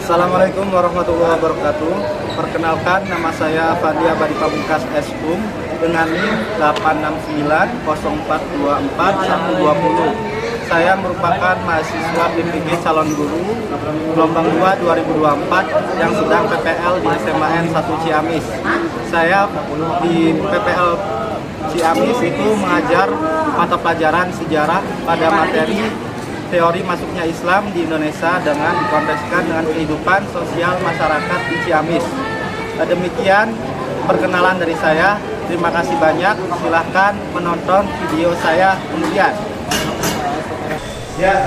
Assalamualaikum warahmatullahi wabarakatuh. Perkenalkan, nama saya Fandi Abadi Pamungkas SHUM dengan NIM 86904242120. Saya merupakan mahasiswa PPG calon guru gelombang 2 2024 yang sedang PPL di SMAN 1 Ciamis. Saya di PPL Ciamis itu mengajar mata pelajaran sejarah pada materi teori masuknya Islam di Indonesia dengan dikontekskan dengan kehidupan sosial masyarakat di Ciamis. Demikian perkenalan dari saya. Terima kasih banyak. Silahkan menonton video saya kemudian. Ya,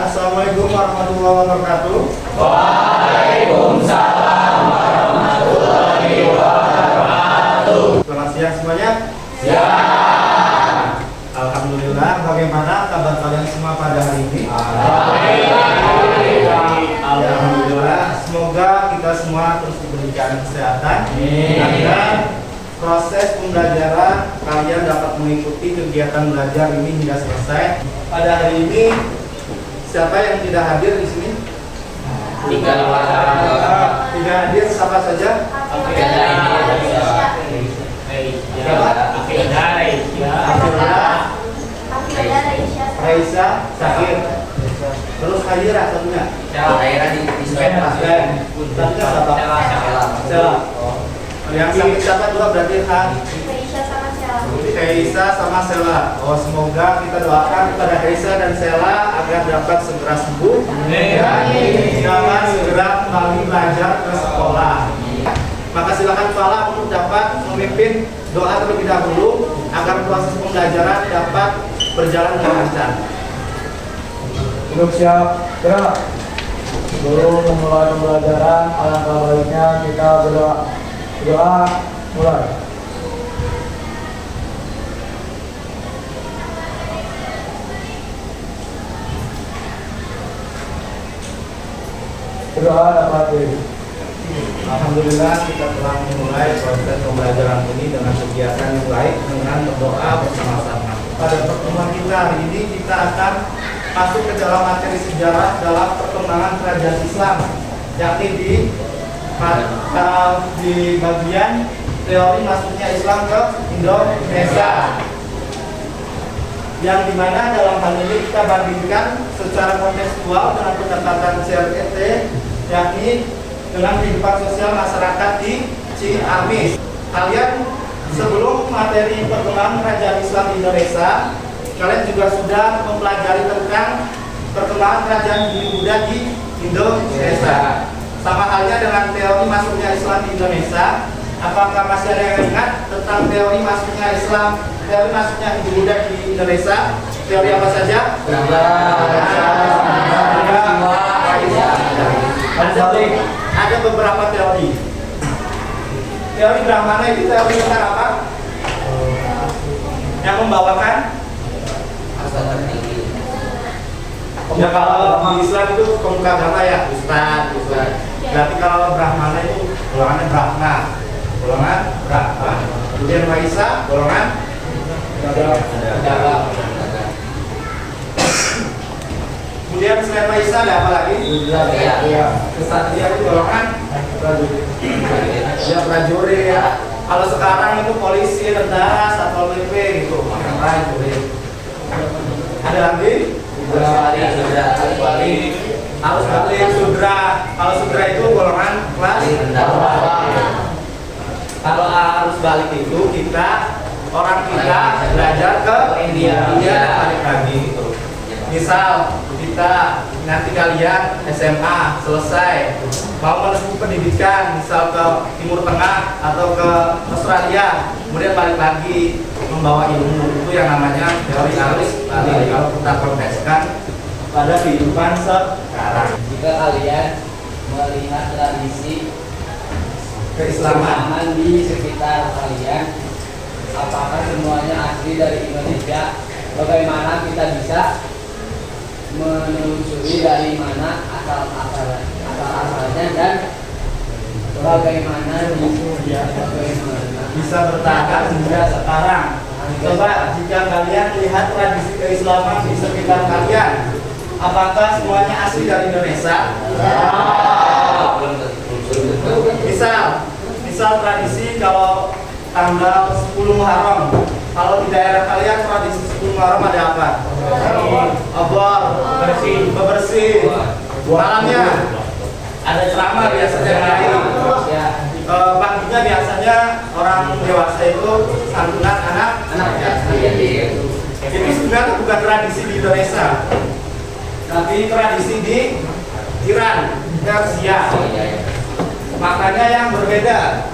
Assalamualaikum warahmatullahi wabarakatuh. Waalaikumsalam warahmatullahi wabarakatuh. Selamat siang semuanya. Siang. Alhamdulillah. Bagaimana kabar kalian semua pada hari ini? Alhamdulillah. Semoga kita semua terus diberikan kesehatan agar proses pembelajaran kalian dapat mengikuti kegiatan belajar ini hingga selesai. Pada hari ini siapa yang tidak hadir di sini? Tidak hadir siapa saja? Raisa, Syakir, terus Hadirah satunya. Yang sakit siapa dua berarti Raisa sama Sela. Oh, semoga kita doakan kepada Raisa dan Sela agar dapat segera sembuh dan dapat segera kembali belajar ke sekolah. Maka silakan Fala untuk dapat memimpin doa terlebih dahulu agar proses pembelajaran dapat berjalan dengan lancar. Untuk siap, gerak. Sebelum memulai pembelajaran, alangkah baiknya kita berdoa. Doa mulai. Berdoa dapat diri. Alhamdulillah kita telah memulai proses pembelajaran ini dengan kegiatan yang baik dengan berdoa bersama-sama. Pada pertemuan kita hari ini kita akan masuk ke dalam materi sejarah dalam perkembangan kerajaan Islam, yakni di bagian teori masuknya Islam ke Indonesia, yang dimana dalam hal ini kita bandingkan secara kontekstual dengan pendekatan CRT, yakni dengan kehidupan sosial masyarakat di Ciamis. Kalian sebelum materi perkembangan kerajaan Islam di Indonesia, kalian juga sudah mempelajari tentang perkembangan kerajaan Buddha di Indonesia. Sama halnya dengan teori masuknya Islam di Indonesia. Apakah masih ada yang ingat tentang teori masuknya Islam, teori masuknya Buddha di Indonesia? Teori apa saja? Ada beberapa teori. Teori Brahmana itu teori tentang apa? Yang membawakan? Ya, kalau di Islam itu pemuka agama ya, Ustaz. Berarti kalau Brahmana itu golongannya Brahma. Kemudian Maisa, golongan dalam. Kemudian selain Maisa ada apa lagi? Kesatria itu golongan prajurit ya. Kalau sekarang itu polisi, tentara, satpol PP gitu. Prajurit. Ada lagi? Harus balik sudra. Kalau sudra itu golongan kelas bawah. Kalau harus balik itu orang kita belajar ke India balik lagi gitu. Misal kita nanti kalian SMA selesai mau menempuh pendidikan, misal ke Timur Tengah atau ke Australia, kemudian balik lagi membawa ilmu, itu yang namanya teori arus balik. Kalau kita kontekskan pada kehidupan sekarang, Jika kalian melihat tradisi keislaman di sekitar kalian, apakah semuanya asli dari Indonesia? Bagaimana kita bisa menelusuri dari mana asal-asalnya dan bagaimana bisa bertahan hingga sekarang. Coba jika kalian lihat tradisi keislaman di sekitar kalian, apakah semuanya asli dari Indonesia? tanggal 10 Muharram. Kalau di daerah kalian tradisi 10 Muharram ada apa? Obor, bebersih. Malamnya ada ceramah biasanya hari. Paginya biasanya orang dewasa itu santunan anak yatim. Itu sebenarnya bukan tradisi di Indonesia, tapi tradisi di Iran, Persia. Makanya yang berbeda.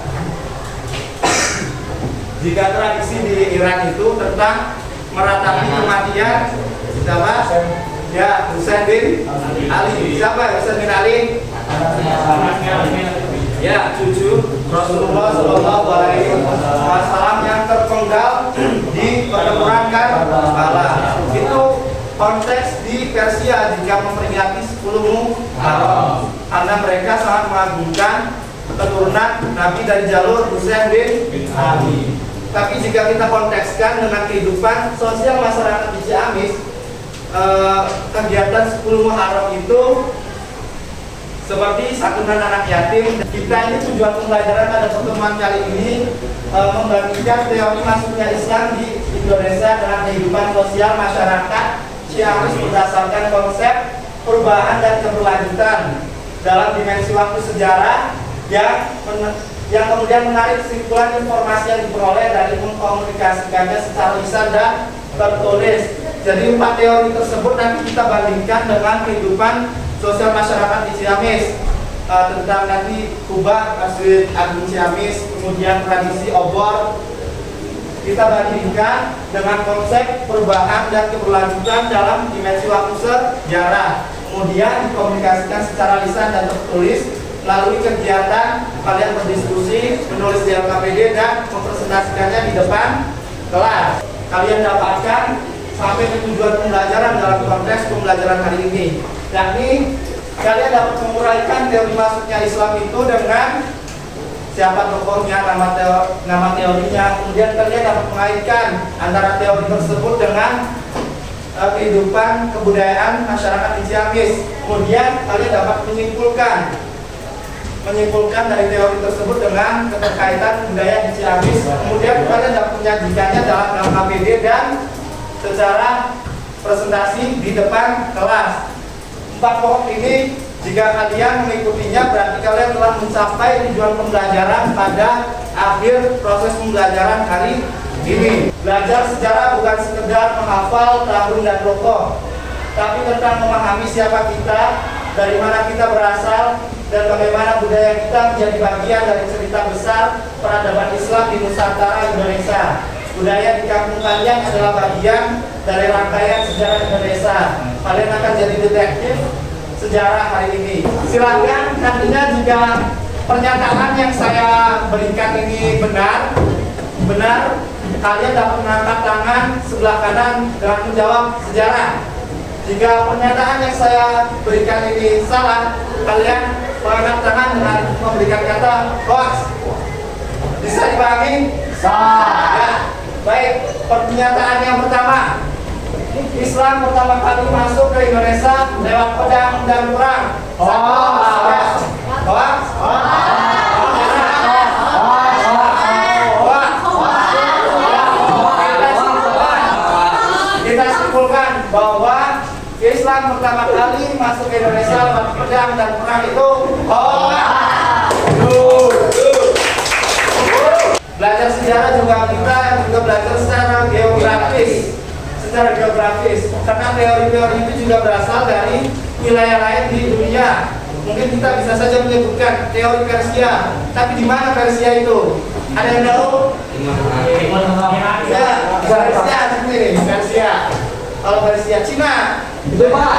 Jika tradisi di Iran itu tentang meratapi kematian siapa? Ya, Husain bin Ali. Siapa Husain bin Ali? Ya, cucu Rasulullah Shallallahu Alaihi Wasallam yang terpenggal di pertempuran Karbala. Itu konteks di Persia jika memperingati 10 Muharram, karena mereka sangat mengagungkan keturunan Nabi dari jalur Husain bin Ali. Tapi jika kita kontekskan dengan kehidupan sosial masyarakat di Ciamis, kegiatan 10 Muharram itu seperti santunan anak yatim. Kita ini tujuan pembelajaran pada pertemuan kali ini membagikan teori masuknya Islam di Indonesia dengan kehidupan sosial masyarakat Ciamis berdasarkan konsep perubahan dan keberlanjutan dalam dimensi waktu sejarah yang kemudian menarik kesimpulan informasi yang diperoleh dari mengkomunikasikannya secara lisan dan tertulis. Jadi 4 teori tersebut nanti kita bandingkan dengan kehidupan sosial masyarakat di Ciamis, tentang nanti kubah Masjid Agung Ciamis, kemudian tradisi obor. Kita bandingkan dengan konsep perubahan dan keberlanjutan dalam dimensi waktu sejarah, kemudian dikomunikasikan secara lisan dan tertulis melalui kegiatan kalian berdiskusi, menulis di LKPD dan mempresentasikannya di depan kelas. Kalian dapatkan sampai ke tujuan pembelajaran dalam konteks pembelajaran hari ini, yakni kalian dapat menguraikan teori masuknya Islam itu dengan siapa tokohnya, nama teorinya, kemudian kalian dapat mengaitkan antara teori tersebut dengan kehidupan kebudayaan masyarakat di Ciamis. Kemudian kalian dapat menyimpulkan dari teori tersebut dengan keterkaitan budaya di Ciamis. Kemudian kalian dapat menyajikannya dalam LKPD dan secara presentasi di depan kelas. 4 pokok ini jika kalian mengikutinya berarti kalian telah mencapai tujuan pembelajaran pada akhir proses pembelajaran hari ini. Belajar sejarah bukan sekedar menghafal tahun dan tokoh, tapi tentang memahami siapa kita, dari mana kita berasal, dan bagaimana budaya kita menjadi bagian dari cerita besar peradaban Islam di Nusantara Indonesia. Budaya di kampung kalian adalah bagian dari rangkaian sejarah Indonesia. Kalian akan jadi detektif sejarah hari ini. Silakan nantinya jika pernyataan yang saya berikan ini benar, kalian dapat mengangkat tangan sebelah kanan dengan menjawab sejarah. Jika pernyataan yang saya berikan ini salah, kalian mengangkat tangan dengan memberikan kata hoax. Bisa dipahami? Salah. Ya. Baik, pernyataan yang pertama. Islam pertama kali masuk ke Indonesia lewat pedang dan perang. Hoax. Kita simpulkan bahwa Islam pertama kali masuk ke Indonesia lewat pedang dan perang itu hoax. Belajar sejarah kita juga belajar secara geografis, karena teori-teori itu juga berasal dari wilayah lain di dunia. Mungkin kita bisa saja menyebutkan teori Persia, tapi di mana Persia itu? Ada yang tahu? Ya, Persia sendiri, Persia. Kalau Persia, Cina. Itu Pak.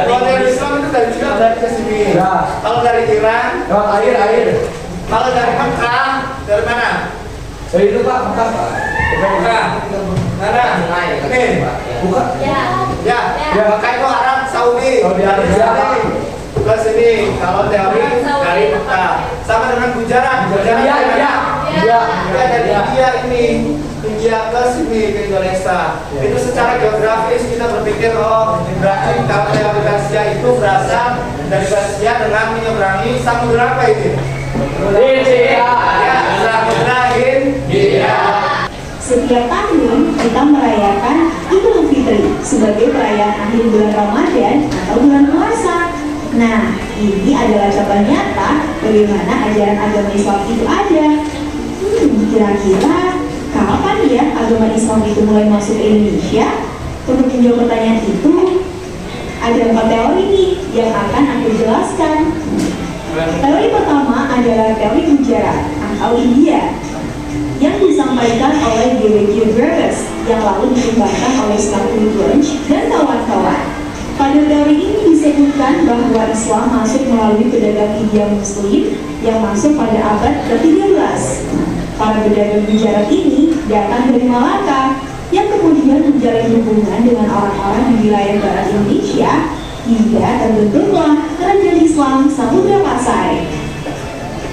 Kalau dari Islam itu dari Cina berarti ke sini. Kalau dari Iran, air. Kalau dari Mekah, dari mana? Dari itu Pak, Mekah. Mana? Ini. Bukan. Ya. Mekah itu Arab Saudi. Dari sini ke sini. Kalau teori dari Mekah. Sama dengan Gujarat. Iya. Dari India ini. India ke sini ke Indonesia. Itu secara geografis kita berpikir berarti kalau teori Persia itu berasal dari Persia dengan menyeberangi samudera apa ini? kita merayakan Idul Fitri sebagai perayaan akhir bulan Ramadan atau bulan puasa. Nah, ini adalah contoh nyata bagaimana ajaran agama Islam itu ada. Kira-kira kapan ya agama Islam itu mulai masuk ke Indonesia? Untuk menjawab pertanyaan itu, ada 4 teori nih yang akan aku jelaskan. Teori pertama adalah teori Gujarat atau India yang disampaikan oleh G.W. Graves yang lalu dikembangkan oleh Stephen Bunch dan kawan-kawan. Pada teori ini disebutkan bahwa Islam masuk melalui pedagang India Muslim yang masuk pada abad ke-13. Para pedagang Gujarat ini datang dari Malaka yang kemudian menjalin hubungan dengan orang-orang di wilayah barat Indonesia hingga terbentuklah kerajaan Islam Samudra Pasai.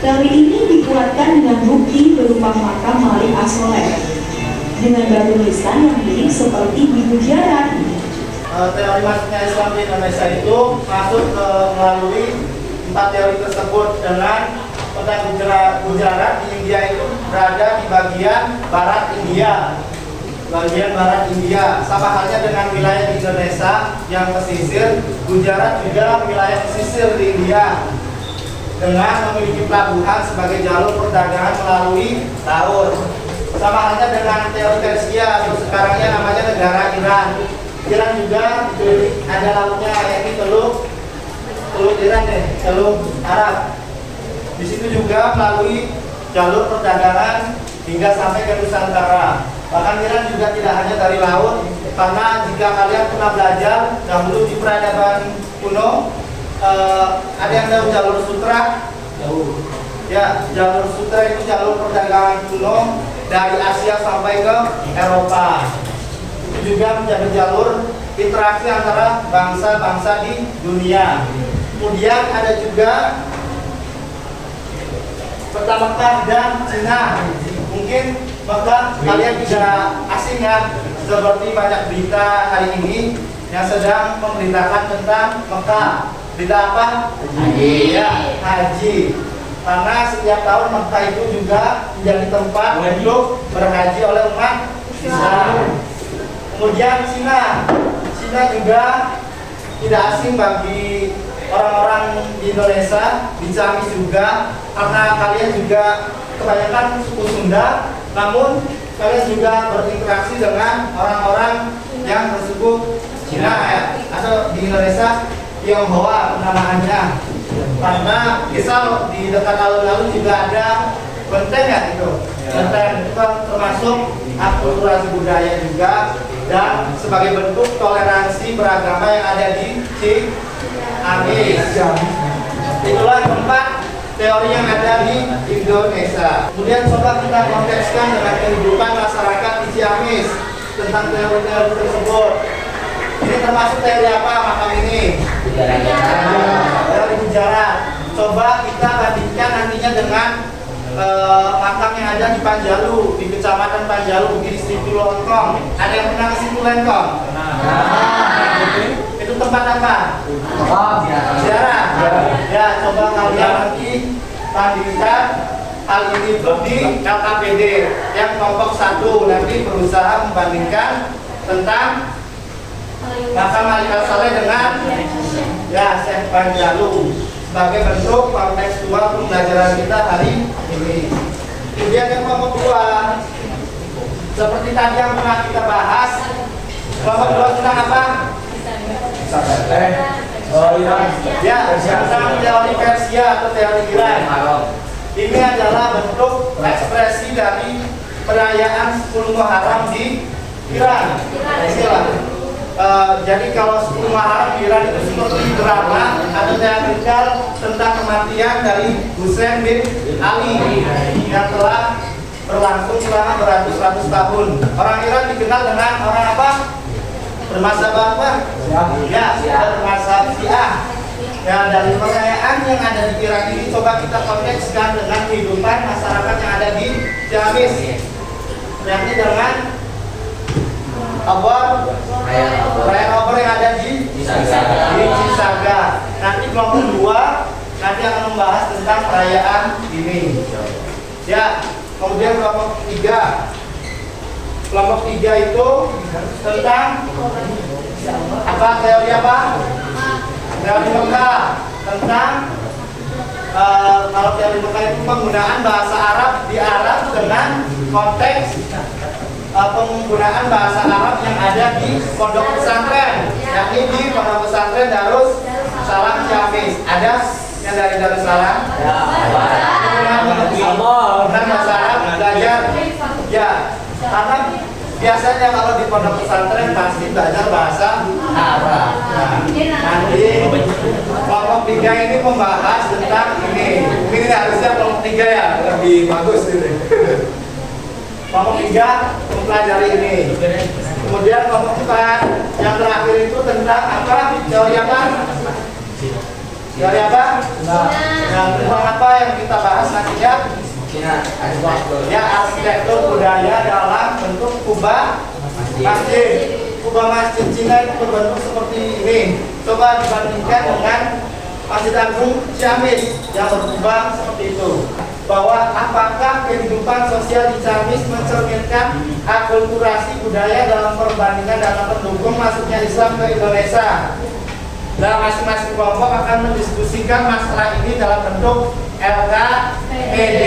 Teori ini dikuatkan dengan bukti berupa makam Malik As-Soleh dengan batu nisan yang mirip seperti di Gujarat. Teori masuknya Islam di Indonesia itu masuk melalui 4 teori tersebut dengan kota Gujarat di India itu berada di bagian barat India. Sama halnya dengan wilayah di Indonesia yang pesisir, Gujarat juga wilayah pesisir di India dengan memiliki pelabuhan sebagai jalur perdagangan melalui laut. Sama halnya dengan teori Persia atau sekarangnya namanya negara Iran. Iran juga ada lautnya, yakni Teluk Iran Teluk Arab. Di situ juga melalui jalur perdagangan hingga sampai ke Nusantara. Bahkan Iran juga tidak hanya dari laut, karena jika kalian pernah belajar dahulu di peradaban kuno, ada yang tahu jalur sutra? Ya, jalur sutra itu jalur perdagangan kuno dari Asia sampai ke Eropa. Itu juga menjadi jalur interaksi antara bangsa-bangsa di dunia. Kemudian ada juga peta Mekah dan Cina. Mungkin Mekah kalian tidak asing ya, seperti banyak berita hari ini yang sedang memberitakan tentang Mekah. Berita apa? Haji. Ya, haji. Karena setiap tahun Mekah itu juga menjadi tempat untuk berhaji oleh umat Islam. Kemudian Cina juga tidak asing bagi orang-orang di Indonesia, di Ciamis juga, karena kalian juga kebanyakan suku Sunda, namun kalian juga berinteraksi dengan orang-orang yang bersuku Cina ya, atau di Indonesia Tionghoa penamaannya. Karena misal di dekat alun-alun juga ada benteng ya itu. Benteng itu kan termasuk akulturasi budaya juga dan sebagai bentuk toleransi beragama yang ada di Ciamis. Itulah tempat teori yang ada di Indonesia. Kemudian coba kita kontekskan dengan kehidupan masyarakat di Ciamis tentang teori-teori tersebut. Ini termasuk teori apa makam ini? Teori Gujarat. Coba kita bandingkan nantinya dengan makam yang ada di Panjalu, di Kecamatan Panjalu, di Situ Lengkong. Ada yang pernah ke Situ Lengkong? Itu tempat apa? Sejarah. Ya, coba kalian nanti bandingkan hal ini itu di LKPD yang kelompok 1 nanti berusaha membandingkan tentang makam Malik As-Soleh dengan ya Syekh Panjalu sebagai bentuk kontekstual pembelajaran kita hari ini. Kemudian yang kelompok 2, seperti tadi yang pernah kita bahas, kelompok 2 tentang apa? Ya, tentang teori Persia atau teori Iran. Ini adalah bentuk ekspresi dari perayaan 10 Muharram di Iran. Jadi kalau 10 Muharram di Iran itu seperti drama atau teatrikal tentang kematian dari Husain bin Ali yang telah berlangsung selama beratus-ratus tahun. Orang Iran dikenal dengan orang apa? Bermazhab apa? Ya, bermazhab Syiah. Ya, dari perayaan yang ada di Iran ini coba kita kontekskan dengan kehidupan masyarakat yang ada di Ciamis, yakni dengan perayaan obor yang ada di Cisaga. Nanti kelompok 2 nanti akan membahas tentang perayaan ini. Ya, kemudian kelompok 3 Kelompok 3 itu tentang apa? Teori apa? Teori Mekah. Tentang kalau teori Mekah itu penggunaan bahasa Arab di Arab dengan konteks penggunaan bahasa Arab yang ada di pondok pesantren, yakni di pondok pesantren Darus Salam Ciamis. Ada yang dari Darus Salam? Ya. Penggunaan bahasa Arab belajar, ya. Karena biasanya kalau di pondok pesantren pasti belajar bahasa Arab. Nah, nanti kelompok 3 ini membahas tentang ini. Ini harusnya kelompok 3 ya, lebih bagus ini. Kelompok 3 mempelajari ini. Kemudian kelompok 4 yang terakhir itu tentang apa? Teori apa? Teori apa? Nah, tentang apa yang kita bahas nantinya? Ya, arsitektur budaya dalam bentuk kubah masjid. Kubah masjid Cina itu berbentuk seperti ini. Coba dibandingkan dengan Masjid Agung Ciamis yang berkubah seperti itu. Bahwa apakah kehidupan sosial di Ciamis mencerminkan akulturasi budaya dalam perbandingan dalam pendukung masuknya Islam ke Indonesia. Dan masing-masing kelompok akan mendiskusikan masalah ini dalam bentuk LKPD.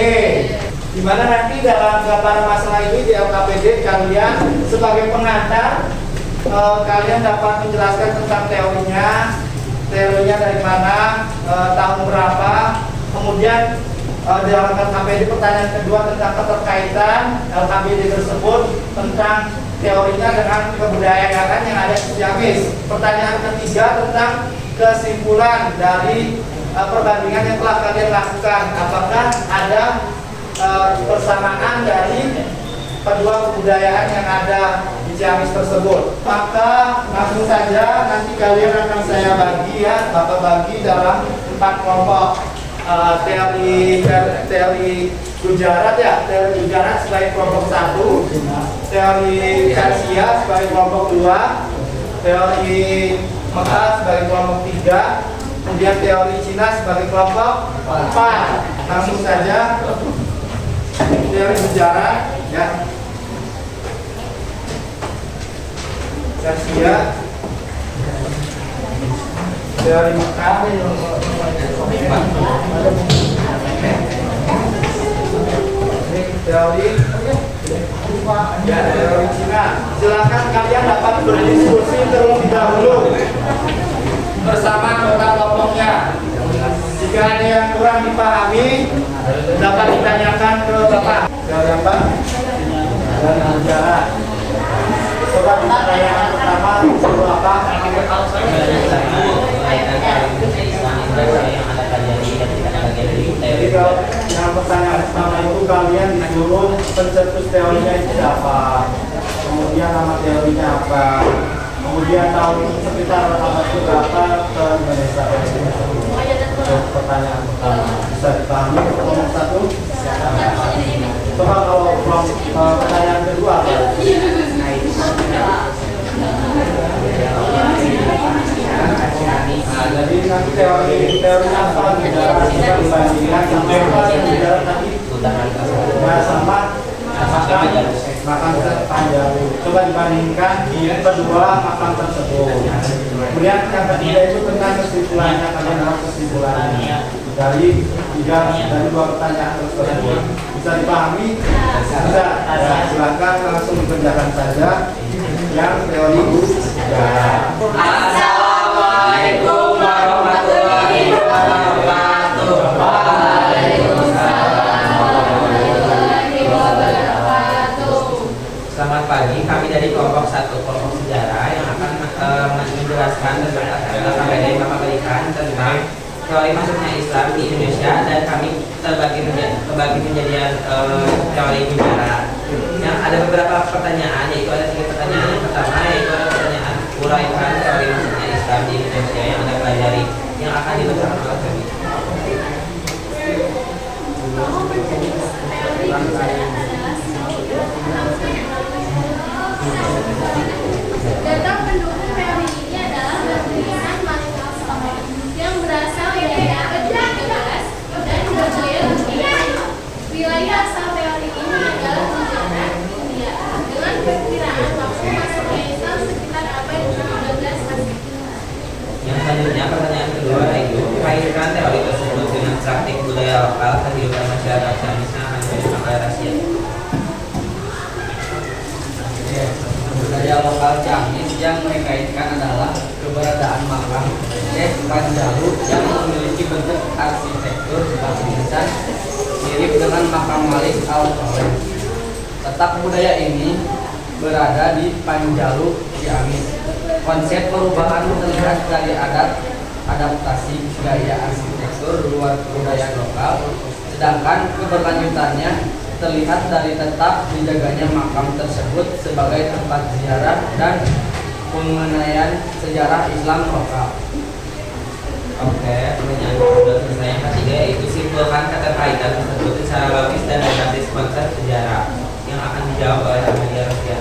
Di mana nanti dalam gambaran masalah ini di LKPD kalian sebagai pengantar kalian dapat menjelaskan tentang teorinya dari mana, tahun berapa, kemudian dalam LKPD pertanyaan kedua tentang keterkaitan LKPD tersebut tentang teorinya dengan kebudayaan yang ada di Ciamis. Pertanyaan ketiga tentang kesimpulan dari perbandingan yang telah kalian lakukan. Apakah ada persamaan dari kedua kebudayaan yang ada di Ciamis tersebut? Maka langsung saja nanti kalian akan saya bagi ya, Bapak bagi dalam 4 kelompok. Teori Gujarat ya, teori Gujarat sebagai kelompok 1, teori Persia sebagai kelompok 2, teori Mekah sebagai kelompok 3, kemudian teori Cina sebagai kelompok 4. Langsung saja teori Gujarat ya, Persia, teori Mekah, teori Cina. Silakan kalian dapat berdiskusi terlebih dahulu bersama anggota kelompoknya. Jika ada yang kurang dipahami dapat ditanyakan ke Bapak. Teori apa? Teori Gujarat. Coba pertanyaan pertama itu apa? Jadi kalau yang pertanyaan pertama itu kalian disuruh pencetus teorinya itu siapa, kemudian nama teorinya apa, kemudian tahun sekitar abad berapa ke Indonesia. Pertanyaan pertama bisa dipahami kelompok 1. Coba kalau pertanyaan kedua apa? Nah, jadi nanti teorinya apa? Kita dibandingkan sama apa? Tadi sama makam panjang. Coba dibandingkan kedua makam tersebut. Kemudian yang ketiga itu tentang kesimpulannya, kalian harus kesimpulannya dari 2 pertanyaan tersebut. Bisa dipahami? Bisa. Silakan langsung dikerjakan saja yang teori Gujarat. Assalamualaikum warahmatullahi wabarakatuh. Selamat pagi, kami dari kelompok 1 kelompok sejarah yang akan menjelaskan tentang LKPD Bapak berikan tentang teori masuknya Islam di Indonesia, dan kami terbagi menjadi teori Gujarat. Yang ada beberapa pertanyaan, yaitu ada 3 pertanyaan. Yang pertama yaitu ada pertanyaan uraikan teori masuknya Islam di Indonesia yang Anda pelajari, yang akan dibacakan oleh kami. Data pendukung teori ini adalah bertulisan Microsoft yang berasal dari Kedas dan bergerak wilayah asal teori ini adalah Gujarat, India, dengan lokal kehidupan masyarakat Ciamis yang akan menjadi makna rahasia. Budaya lokal Ciamis yang mereka inginkan adalah keberadaan makam Syekh Panjalu yang memiliki bentuk arsitektur batu-nisan mirip dengan makam Malik Al-Saleh. Letak budaya ini berada di Panjalu, Ciamis. Konsep perubahan terlihat dari adaptasi gaya arsitektur luar budaya lokal, sedangkan keberlanjutannya terlihat dari tetap dijaganya makam tersebut sebagai tempat ziarah dan pengenaian sejarah Islam lokal. Oke, pertanyaan sudah selesai. Yang ketiga yaitu simpulkan keterkaitan tersebut secara logis dan realistis konsep sejarah yang akan dijawab oleh Amalia Rosia.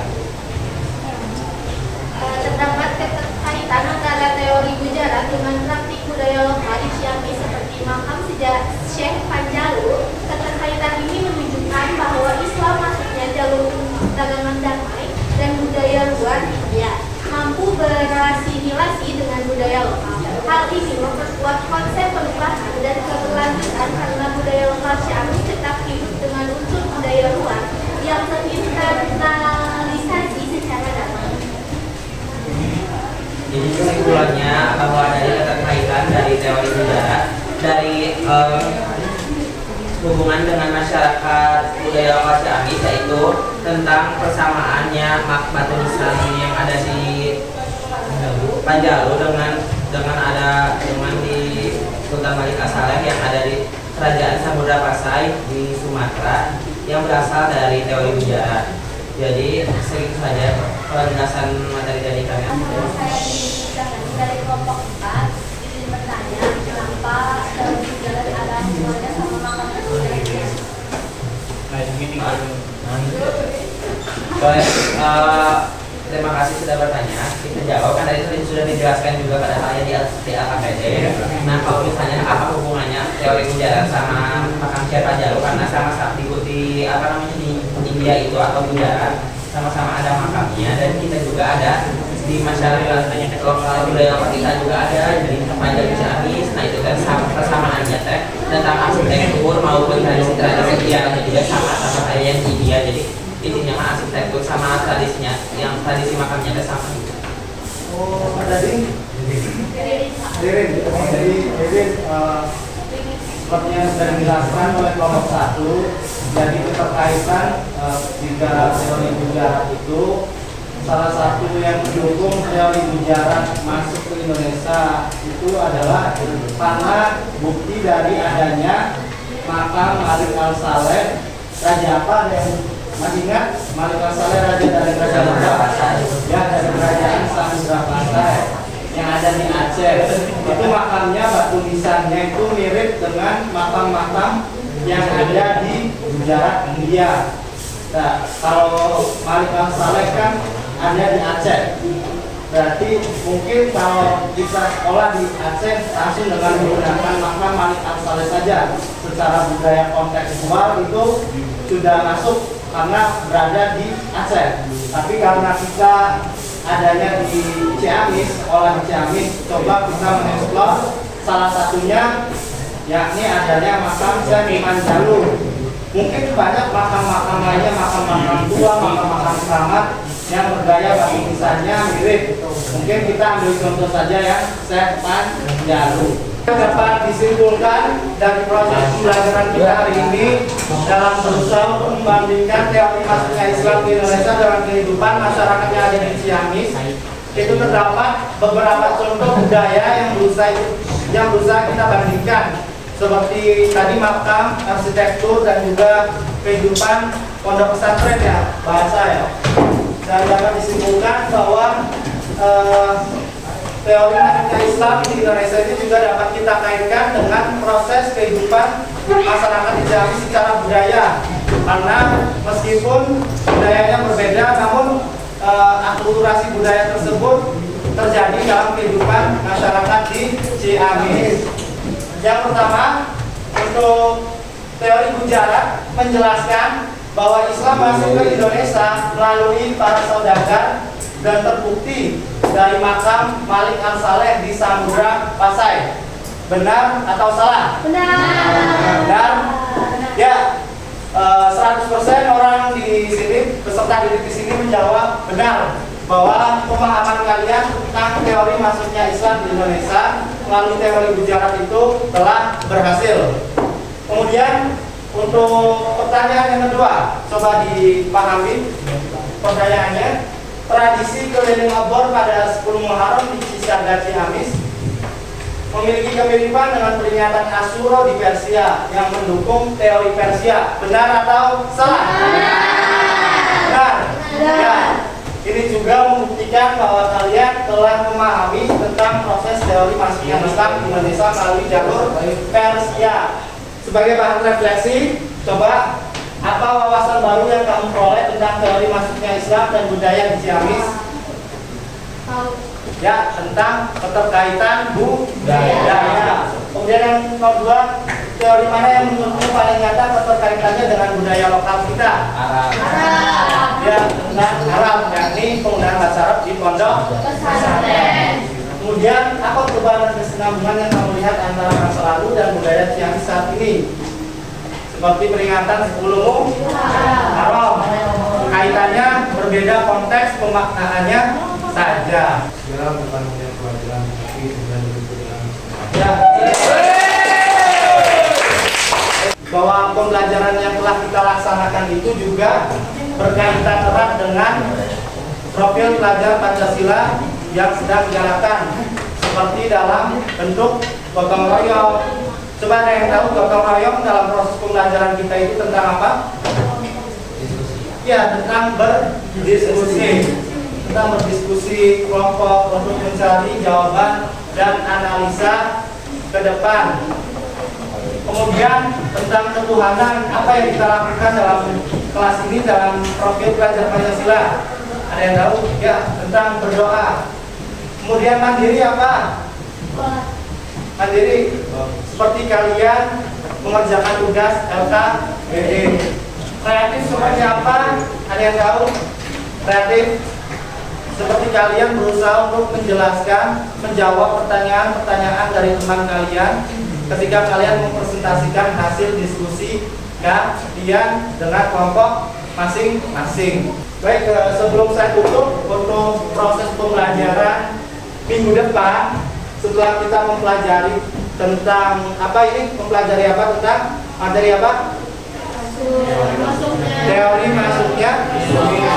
Terdapat keterkaitan antara teori Gujarat dengan praktik budaya lokal di Ciamis seperti makam sejarah Syekh Panjalu. Keterkaitan ini menunjukkan bahwa Islam masuknya jalur perdagangan damai dan budaya luar India mampu berasimilasi dengan budaya lokal. Hal ini memperkuat konsep perubahan dan keberlanjutan karena budaya lokal Ciamis tetap hidup dengan unsur budaya luar yang terinternalisasi secara damai. Jadi kesimpulannya bahwa adanya keterkaitan dari teori sejarah dari hubungan dengan masyarakat budaya lokal Ciamis, yaitu tentang persamaannya batu nisan yang ada di Panjalu dengan di Sultan Malik Al-Saleh yang ada di Kerajaan Samudra Pasai di Sumatera yang berasal dari teori Gujarat. Jadi segitu saja penjelasan materi dari kami. Saya dari kelompok 4 izin bertanya kenapa teori Gujarat ada hubungannya sama makam budaya. Baik, terima kasih sudah bertanya. Kita jawab kan tadi sudah dijelaskan juga pada saya di AKPD. Nah, kalau misalnya apa hubungannya teori Gujarat sama makam Syekh Panjalu, karena sama-sama diikuti di India itu atau Gujarat, sama-sama ada makamnya, dan kita juga ada di masyarakat lokal budaya lokal kita juga ada di Panjalu Ciamis. Nah, itu kan persamaannya tentang arsitektur maupun tradisi yang juga sama kayak yang di India. Jadi intinya mah arsitektur sama tradisinya, yang tradisi makamnya ada sama gitu. Oh, jadi Ririn, seperti yang sudah dijelaskan oleh kelompok 1, jadi keterkaitan jika teori Gujarat itu salah satu yang mendukung teori Gujarat masuk ke Indonesia itu adalah karena bukti dari adanya makam Malik Al-Saleh, raja apa yang masih ingat? Malik Al-Saleh raja dari kerajaan berapa? Ya, dari kerajaan Samudra Pasai yang ada di Aceh. Itu makamnya batu nisannya itu mirip dengan makam-makam yang ada di Gujarat, India. Nah, kalau Malik Al-Saleh kan ada di Aceh. Berarti mungkin kalau kita sekolah di Aceh langsung dengan menggunakan makam Malik Al-Saleh saja. Secara budaya kontekstual itu sudah masuk karena berada di Aceh. Tapi karena kita adanya di Ciamis, sekolah di Ciamis, coba kita mengeksplor salah satunya yakni adanya makam Syekh Panjalu. Mungkin banyak makam-makam lainnya, makam-makam tua, makam-makam keramat yang bergaya batu nisannya mirip. Mungkin kita ambil contoh saja ya, Syekh Panjalu. Dapat disimpulkan dari proses pembelajaran kita hari ini dalam berusaha untuk membandingkan teori masuknya Islam di Indonesia dengan kehidupan masyarakat yang ada di Ciamis. Itu terdapat beberapa contoh budaya yang berusaha kita bandingkan, seperti tadi makam, arsitektur, dan juga kehidupan pondok pesantren ya, bahasa ya. Dan dapat disimpulkan bahwa teori masuknya Islam di Indonesia ini juga dapat kita kaitkan dengan proses kehidupan masyarakat di Ciamis secara budaya. Karena meskipun budayanya berbeda, namun akulturasi budaya tersebut terjadi dalam kehidupan masyarakat di Ciamis. Yang pertama, untuk teori Gujarat menjelaskan bahwa Islam masuk ke Indonesia melalui para saudagar dan terbukti dari makam Malik Al-Saleh di Samudra Pasai. Benar atau salah? Benar. Ya, 100% orang di sini, peserta didik di sini menjawab benar bahwa pemahaman kalian tentang teori masuknya Islam di Indonesia melalui teori Gujarat itu telah berhasil. Kemudian untuk pertanyaan yang kedua, coba dipahami pertanyaannya. Tradisi keliling obor pada 10 Muharram di Cisaga Ciamis memiliki kemiripan dengan peringatan Asyura di Persia yang mendukung teori Persia. Benar atau salah? Benar. Ya. Ini juga membuktikan bahwa kalian telah memahami tentang proses teori masuknya Islam di Indonesia melalui jalur Persia. Sebagai bahan refleksi, coba apa wawasan baru yang kamu peroleh tentang teori masuknya Islam dan budaya di Ciamis? Ya, tentang keterkaitan budaya. Kemudian yang kedua, teori mana yang menurutmu paling nyata keterkaitannya dengan budaya lokal kita? Arab. Ya, tentang Arab, yakni penggunaan bahasa Arab di pondok pesantren. Kemudian apa perubahan dan kesinambungan yang kamu lihat antara masa lalu dan budaya Ciamis saat ini? Seperti peringatan 10 Muharram. Kaitannya berbeda, konteks pemaknaannya saja. Sejarah bukan hanya pelajaran, tapi juga dengan Ya. Bahwa pembelajaran yang telah kita laksanakan itu juga berkaitan erat dengan profil pelajar Pancasila yang sedang dijalankan, seperti dalam bentuk gotong royong. Coba ada yang tahu gotong royong dalam proses pembelajaran kita itu tentang apa? Ya, tentang berdiskusi. Tentang berdiskusi kelompok untuk mencari jawaban dan analisa ke depan. Kemudian tentang ketuhanan, apa yang kita lakukan dalam kelas ini dalam profil pelajar Pancasila? Ada yang tahu? Ya, tentang berdoa. Kemudian mandiri apa? Mandiri seperti kalian mengerjakan tugas LKPD. Kreatif seperti apa? Ada yang tahu? Kreatif seperti kalian berusaha untuk menjelaskan, menjawab pertanyaan-pertanyaan dari teman kalian ketika kalian mempresentasikan hasil diskusi kalian dengan kelompok masing-masing. Baik, sebelum saya tutup untuk proses pembelajaran minggu depan, setelah kita mempelajari tentang apa ini, mempelajari apa tentang materi apa? Teori masuknya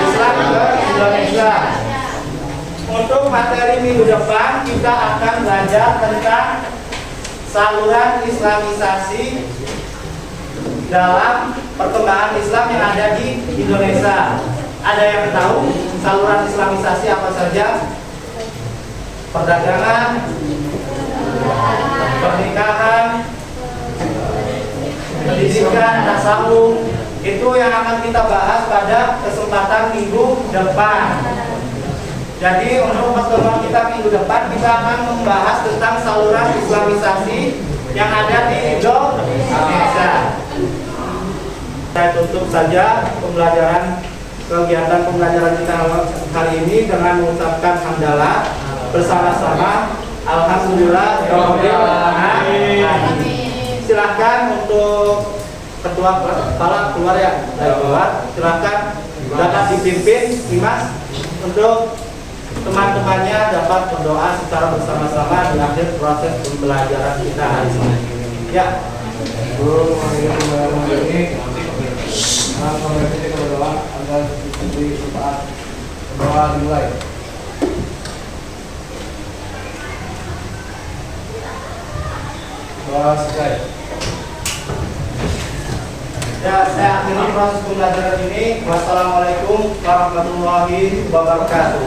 Islam ke Indonesia. Untuk materi minggu depan kita akan belajar tentang saluran Islamisasi dalam perkembangan Islam yang ada di Indonesia. Ada yang tahu saluran Islamisasi apa saja? Perdagangan, pernikahan, pendidikan, tasawuf. Itu yang akan kita bahas pada kesempatan minggu depan. Jadi untuk pertemuan kita minggu depan kita akan membahas tentang saluran Islamisasi yang ada di Indonesia. Saya tutup saja kegiatan pembelajaran kita hari ini dengan mengucapkan hamdalah bersama-sama. Alhamdulillah. Silahkan untuk ketua kepala keluar ya, keluar. Silahkan dapat dipimpin Dimas untuk teman-temannya dapat berdoa secara bersama-sama di akhir proses pembelajaran kita hari ini. Ya. Sebelum mengakhiri pembelajaran hari ini, kami kita berdoa agar diberi manfaat. Berdoa dimulai. Doa selesai. Ya, saya akhiri proses pembelajaran ini. Wassalamualaikum warahmatullahi wabarakatuh.